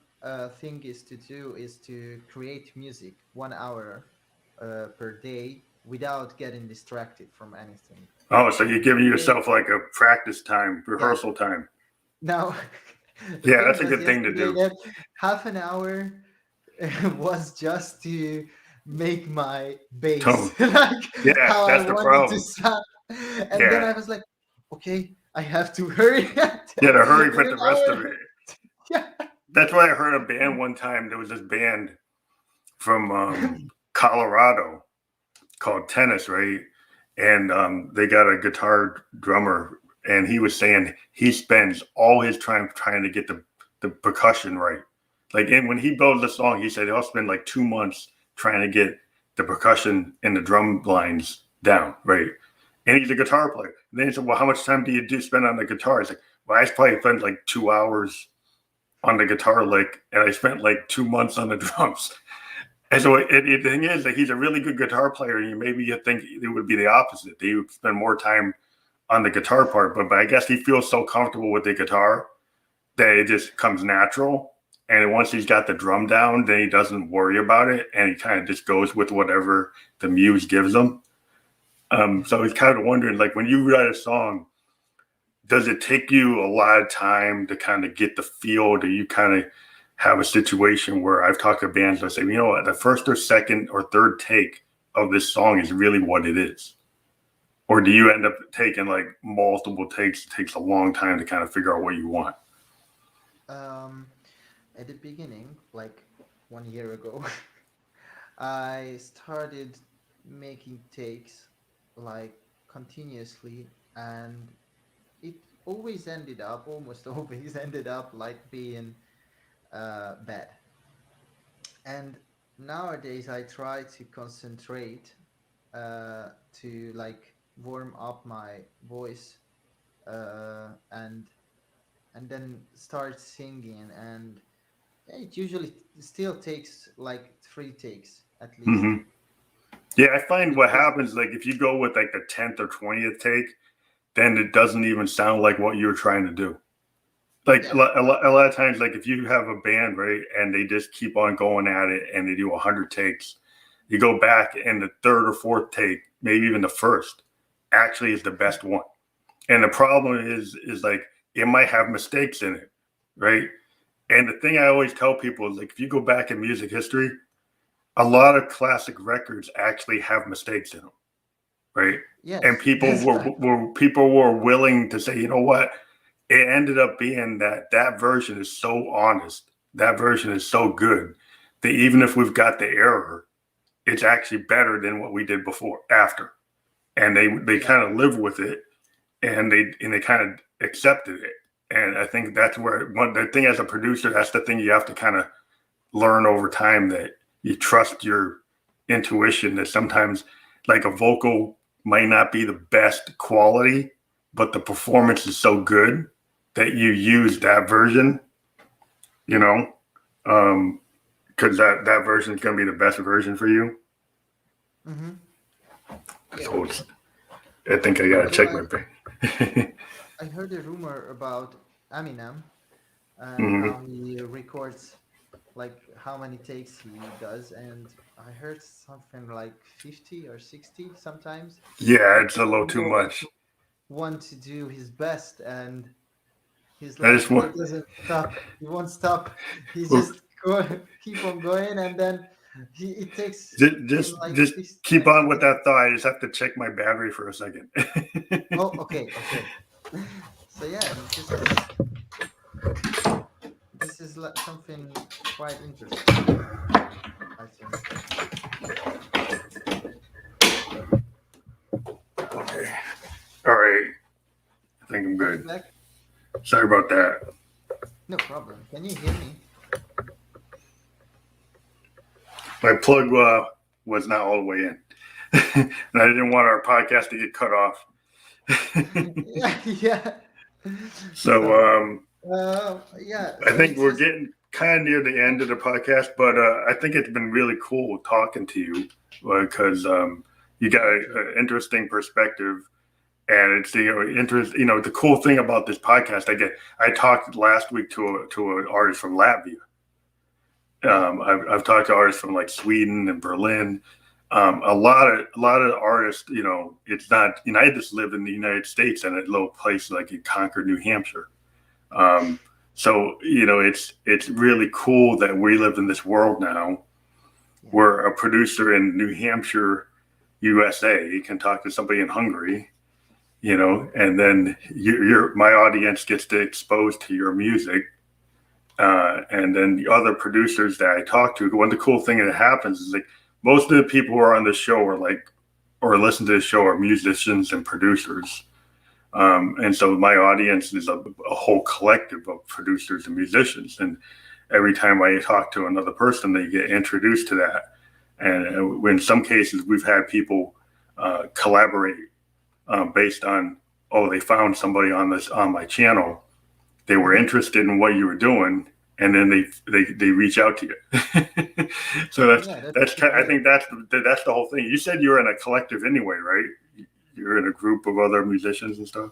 thing is to do is to create music 1 hour per day without getting distracted from anything. Oh, so you're giving Today, yourself like a practice time, yeah. rehearsal time. Now, the Yeah, thing that's a was good thing to yesterday do. that half an hour was just to make my bass Tone. like Yeah, how I that's the wanted to problem. sound. And then Yeah, I was like, okay, I have to hurry. you gotta hurry In with an the rest of hour. it. Yeah. That's why I heard a band one time. There was this band from Colorado called Tennis, right? And they got a guitar drummer, and he was saying he spends all his time trying to get the percussion right. Like, and when he builds a song, he said he'll spend like 2 months trying to get the percussion and the drum lines down, right? And he's a guitar player. And then he said, "Well, how much time do you do spend on the guitar?" He's like, "Well, I probably spend like 2 hours on the guitar lick, and I spent like 2 months on the drums." And so the thing is that he's a really good guitar player, and maybe you think it would be the opposite. They would spend more time on the guitar part, but I guess he feels so comfortable with the guitar that it just comes natural. And once he's got the drum down, then he doesn't worry about it, and he kind of just goes with whatever the muse gives him. So he's kind of wondering, like, when you write a song, does it take you a lot of time to kind of get the feel? Do you kind of have a situation where I've talked to bands that say, you know what, the first or second or third take of this song is really what it is? Or do you end up taking like multiple takes? It takes a long time to kind of figure out what you want. um at the beginning, like 1 year ago, I started making takes like continuously, and it almost always ended up like being bad. And nowadays I try to concentrate to like warm up my voice, and then start singing, and it usually still takes like 3 takes at least, Mm-hmm. Yeah, I find what because happens, like if you go with like the 10th or 20th take, then it doesn't even sound like what you were trying to do. Like yeah, a lot of times, like if you have a band, right, and they just keep on going at it and they do 100 takes, you go back and the third or fourth take, maybe even the first, actually is the best one. And the problem is like it might have mistakes in it, right? And the thing I always tell people is like if you go back in music history, a lot of classic records actually have mistakes in them, right? And yes, people that's right. were willing to say, you know what? It ended up being that version is so honest, that version is so good that even if we've got the error, it's actually better than what we did before after. And they Yeah, kind of live with it, and they kind of accepted it. And I think that's where one the thing as a producer, that's the thing you have to kind of learn over time, that you trust your intuition, that sometimes like a vocal might not be the best quality, but the performance is so good that you use that version, you know, because that version is going to be the best version for you. mm-hmm. Yeah. So I think I got to Although check I my brain. I heard a rumor about Eminem and Hmm. how he records, like how many takes he does, and I heard something like 50 or 60 sometimes. Yeah, But it's a little too people much. want to do his best, and he's I just like, he want doesn't stop. He won't stop. He just keep on going, and then it takes just him just like just 60 keep on with seconds. that thought. I just have to check my battery for a second. Oh, okay, okay. So yeah, this is something quite interesting, I think. Okay. All right. I think I'm Are you good. back? Sorry about that. No problem. Can you hear me? My plug was not all the way in, and I didn't want our podcast to get cut off. Yeah, yeah. So So, yeah. I So think it's we're just getting kind of near the end of the podcast, but I think it's been really cool talking to you because you got thank you. an interesting perspective, and it's the interest. The cool thing about this podcast, I talked last week to an artist from Latvia. Yeah. I've talked to artists from like Sweden and Berlin. A lot of artists, it's not. I just live in the United States in a little place like in Concord, New Hampshire. Um, so it's really cool that we live in this world now Yeah. where a producer in New Hampshire, USA, can talk to somebody in Hungary, and then my audience gets to expose to your music. And then the other producers that I talk to, one of the cool thing that happens is like most of the people who are on this show are like, or listen to the show are musicians and producers. And so my audience is a whole collective of producers and musicians. And every time I talk to another person, they get introduced to that. And in some cases, we've had people collaborate based on, oh, they found somebody on my channel. They were Hmm. interested in what you were doing, and then they reach out to you. So Yeah, that's that's pretty I great. think that's the whole thing. You said you were in a collective anyway, right? You're in a group of other musicians and stuff.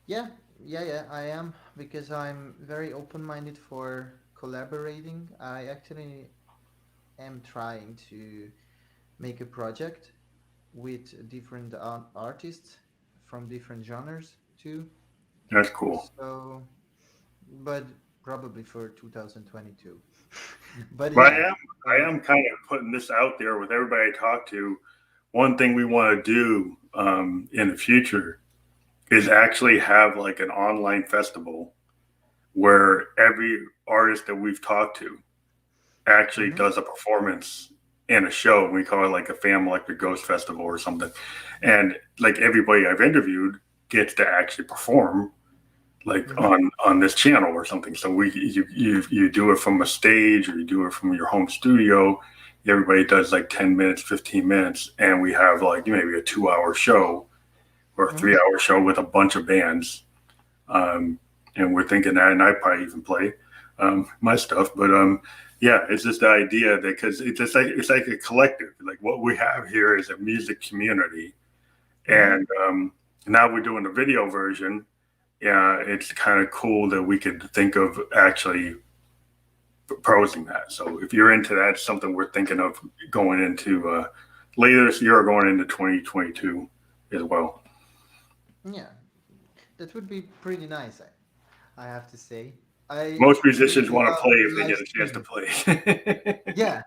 Yeah, yeah, I am because I'm very open-minded for collaborating. I actually am trying to make a project with different artists from different genres too. That's cool. So, but probably for 2022. But But yeah, I so am kind of putting this out there with everybody I talk to. One thing we want to do in the future is actually have like an online festival where every artist that we've talked to actually mhm, does a performance in a show. We call it like a Fam Electric Ghost Festival or something. And like everybody I've interviewed gets to actually perform like mhm, on this channel or something. So you do it from a stage or you do it from your home studio. Everybody does like 10 minutes, 15 minutes, and we have like maybe a 2 hour show or a mhm. 3 hour show with a bunch of bands. Um, and we're thinking that, and I probably even play my stuff. But yeah, it's just the idea that because it's like a collective. Like what we have here is a music community, Mm-hmm. and now we're doing the video version. Yeah, it's kind of cool that we could think of actually proposing that. So if you're into that, it's something we're thinking of going into later this year or going into 2022 as well. Yeah, that would be pretty nice. I have to say, I Most musicians really want to love play if they live get a chance to streaming. play. Yeah,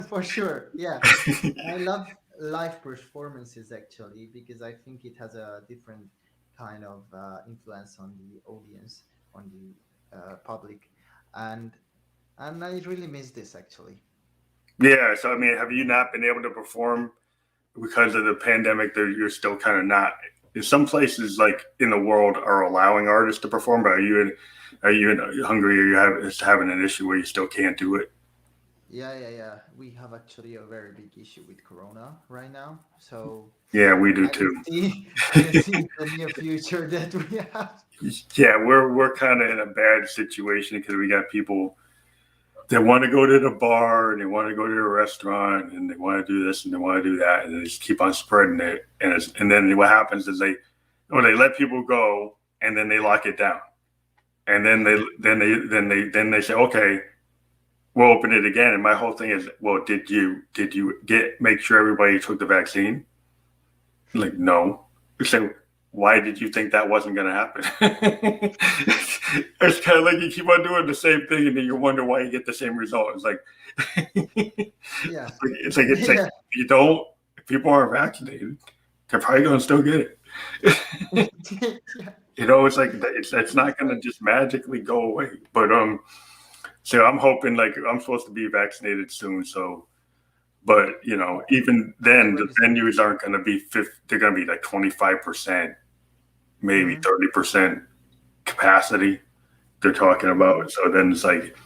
for sure. Yeah, I love live performances actually because I think it has a different kind of influence on the audience, on the public, and and I really miss this actually. Yeah, so I mean, have you not been able to perform because of the pandemic? That you're still kind of not. Some places like in the world are allowing artists to perform, but are you in Hungary? Are you having an issue where you still can't do it? Yeah. We have actually a very big issue with Corona right now, so Yeah, we do I don't too. see I don't see in the near future that we have. Yeah, we're kind of in a bad situation because we got people that want to go to the bar and they want to go to the restaurant and they want to do this and they want to do that and they just keep on spreading it and then what happens is they let people go and then they lock it down and then Yeah. they say okay, we'll open it again. And my whole thing is, well, did you make sure everybody took the vaccine? Like, no. So why did you think that wasn't going to happen? It's kind of like you keep on doing the same thing, and then you wonder why you get the same result. It's like, Yeah. it's like you don't. If people aren't vaccinated, they're probably going to still get it. Yeah. It's like it's not going to just magically go away. But so I'm hoping, like, I'm supposed to be vaccinated soon, so. But even then, the venues aren't going to be 50, they're going to be like 25%, maybe 30% capacity. They're talking about. So then it's like,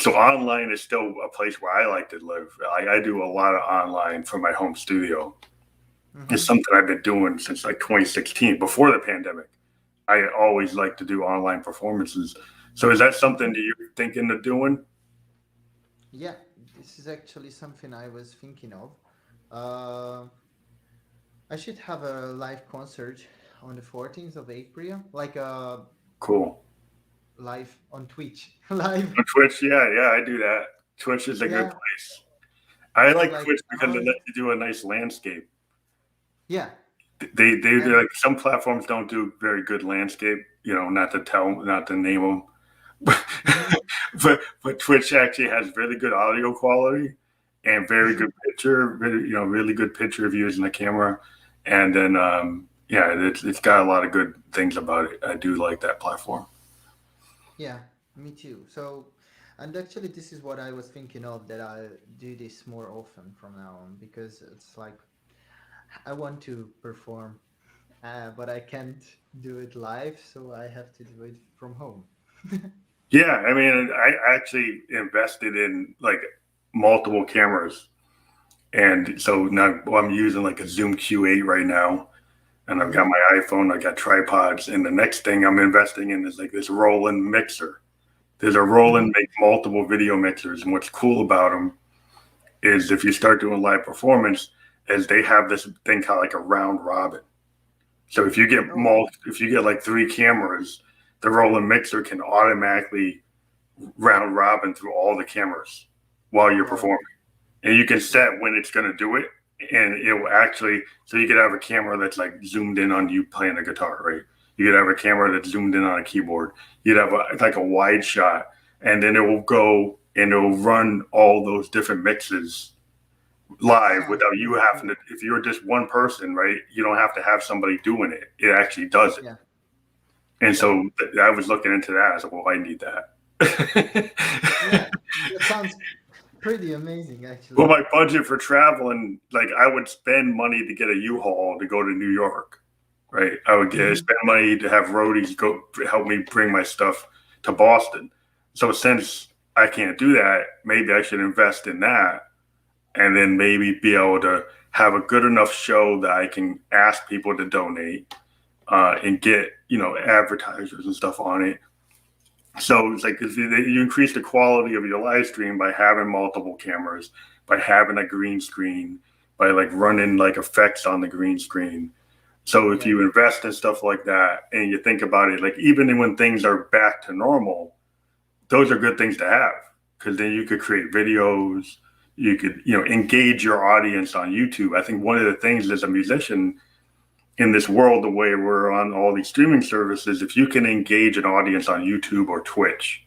so online is still a place where I like to live. I do a lot of online from my home studio. It's something I've been doing since like 2016, before the pandemic. I always like to do online performances. So is that something that you're thinking of doing? Yeah, this is actually something I was thinking of. I should have a live concert on the 14th of April, like a Cool. live on Twitch. Live. On Twitch, yeah, I do that. Twitch is a good Yeah. place. I like Like, Twitch because they let you do a nice landscape. Yeah. They like, some platforms don't do very good landscape. Not to name them, but Twitch actually has really good audio quality and very good picture. Really good picture of you using the camera, and then it's got a lot of good things about it. I do like that platform. Yeah, me too. So, and actually, this is what I was thinking of, that I'll do this more often from now on, because it's like I want to perform, but I can't do it live, so I have to do it from home. Yeah, I mean, I actually invested in like multiple cameras, and so now I'm using like a Zoom Q8 right now, and I've got my iPhone, I got tripods, and the next thing I'm investing in is like this Roland mixer. There's a Roland makes multiple video mixers, and what's cool about them is if you start doing live performance, is they have this thing called like a round robin. So if you get like 3 cameras, the Roland mixer can automatically round robin through all the cameras while you're performing, and you can set when it's going to do it, and it will actually. So you could have a camera that's like zoomed in on you playing a guitar, right? You could have a camera that's zoomed in on a keyboard. You'd have like a wide shot, and then it will go and it will run all those different mixes live without you having to. If you're just one person, right, you don't have to have somebody doing it. It actually does it. Yeah. And so I was looking into that. I was like, well, I need that. Yeah, that sounds pretty amazing, actually. Well, my budget for traveling, like I would spend money to get a U-Haul to go to New York, right? I would spend money to have roadies go help me bring my stuff to Boston. So since I can't do that, maybe I should invest in that, and then maybe be able to have a good enough show that I can ask people to donate and get advertisers and stuff on it. So it's like you increase the quality of your live stream by having multiple cameras, by having a green screen, by like running like effects on the green screen. So if you invest in stuff like that and you think about it, like even when things are back to normal, those are good things to have, because then you could create videos, you could engage your audience on YouTube. I think one of the things as a musician in this world, the way we're on all these streaming services, if you can engage an audience on YouTube or Twitch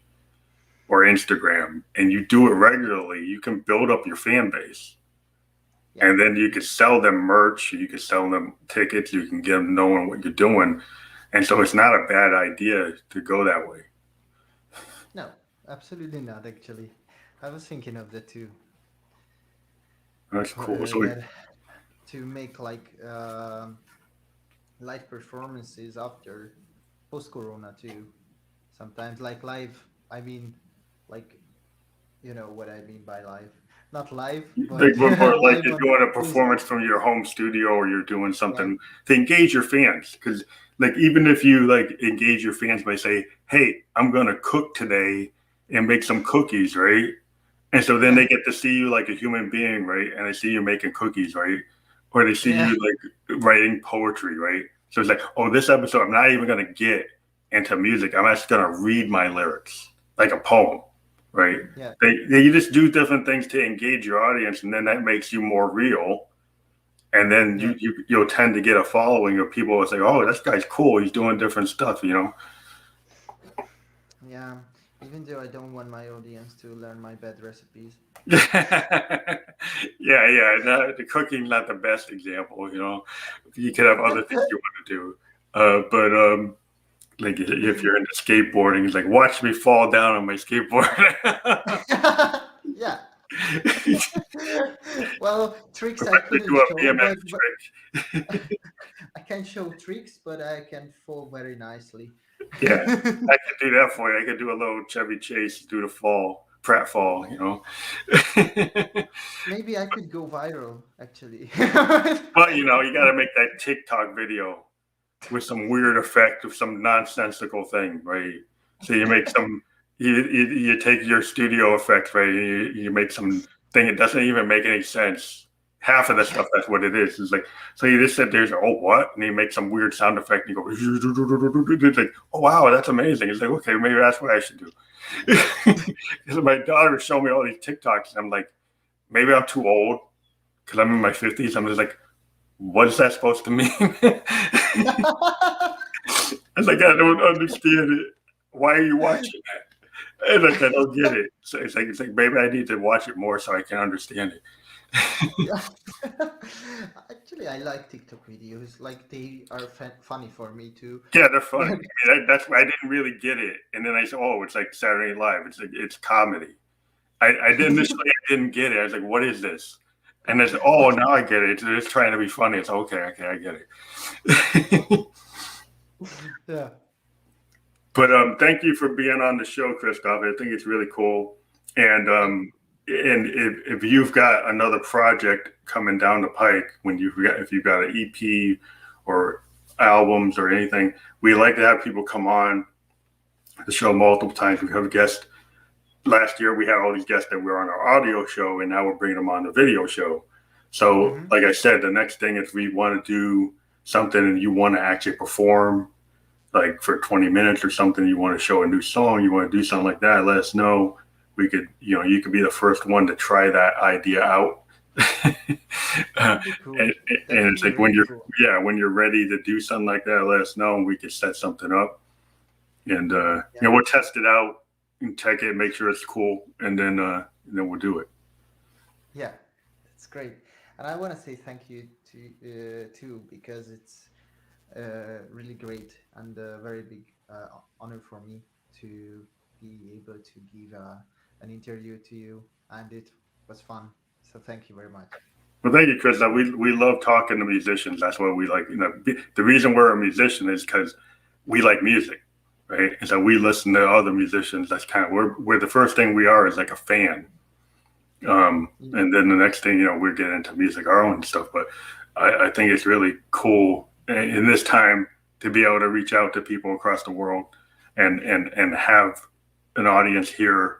or Instagram and you do it regularly, you can build up your fan base. Yeah. And then you could sell them merch, you could sell them tickets, you can get them knowing what you're doing. And so it's not a bad idea to go that way. No, absolutely not, actually. I was thinking of that too. That's cool. To make like live performances after post-corona too. Sometimes like live, I mean, like, you know what I mean by live. Not live, but like you're doing a performance from your home studio, or you're doing something to engage your fans. Because like even if you like engage your fans by say, hey, I'm gonna cook today and make some cookies, right? And so then they get to see you like a human being, right? And they see you making cookies, right? Or they see you like writing poetry, right? So it's like, oh, this episode, I'm not even going to get into music. I'm actually going to read my lyrics like a poem, right? Yeah. You just do different things to engage your audience, and then that makes you more real. And then Yeah. you'll tend to get a following of people who say, "Oh, this guy's cool. He's doing different stuff," you know. Yeah. Even though I don't want my audience to learn my bad recipes. Yeah, yeah. The cooking's not the best example, you know. You could have other things you want to do, but like if you're into skateboarding, it's like watch me fall down on my skateboard. Yeah. Well, tricks If I I could couldn't do a show, BMX but trick, I can show tricks, but I can fall very nicely. yeah, I could do that for you. I could do a little Chevy Chase, do the fall, prat fall, you know. Maybe I could go viral, actually. But you know, you got to make that TikTok video with some weird effect of some nonsensical thing, right? So you make some, you take your studio effects, right? You make some thing that doesn't even make any sense. Half of the stuff, that's what it is. It's like, so you just sit there, and say, oh, what? And you make some weird sound effect, and you go, it's like, oh, wow, that's amazing. It's like, okay, maybe that's what I should do. Because my daughter showed me all these TikToks, and I'm like, maybe I'm too old because I'm in my 50s. I'm just like, what is that supposed to mean? It's like, I don't understand it. Why are you watching that? And like, I don't get it. So it's like maybe I need to watch it more so I can understand it. Yeah. Actually, I like TikTok videos. Like they are funny for me too. Yeah, they're funny. I mean, that's why I didn't really get it. And then I said, oh, it's like Saturday Night Live. It's like, it's comedy. I didn't initially, I didn't get it. I was like, what is this? And I said, oh, now I get it. It's just trying to be funny. It's okay, I get it. Yeah. But thank you for being on the show, Christoph. I think it's really cool. And if you've got another project coming down the pike, if you've got an EP or albums or anything, we like to have people come on the show multiple times. We have a guest. Last year we had all these guests that were on our audio show, and now we're bringing them on the video show. So, like I said, the next thing is we want to do something, and you want to actually perform, like for 20 minutes or something. You want to show a new song, you want to do something like that. Let us know. We could, you could be the first one to try that idea out. Cool. And it's like when you're ready to do something like that, let us know, and we can set something up. And we'll test it out and check it, make sure it's cool, and then we'll do it. Yeah, that's great. And I want to say thank you to too, because it's really great and a very big honor for me to be able to give an interview to you, and it was fun. So thank you very much. Well, thank you, Chris. We love talking to musicians. That's what we like. The reason we're a musician is because we like music, right? And so we listen to other musicians. That's kind of we're the first thing we are is like a fan. And then the next thing, we're getting into music, our own stuff. But I think it's really cool in this time to be able to reach out to people across the world and have an audience hear,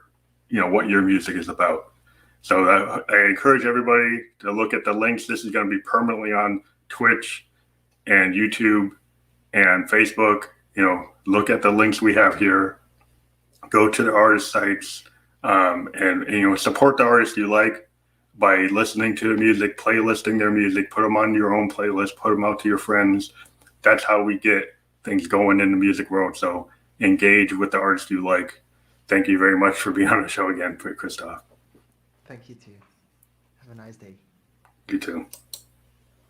what your music is about. So I encourage everybody to look at the links. This is going to be permanently on Twitch and YouTube and Facebook. Look at the links we have here. Go to the artist sites. And support the artists you like by listening to the music, playlisting their music, put them on your own playlist, put them out to your friends. That's how we get things going in the music world. So engage with the artists you like. Thank you very much for being on the show again, Christoph. Thank you too. Have a nice day. You too.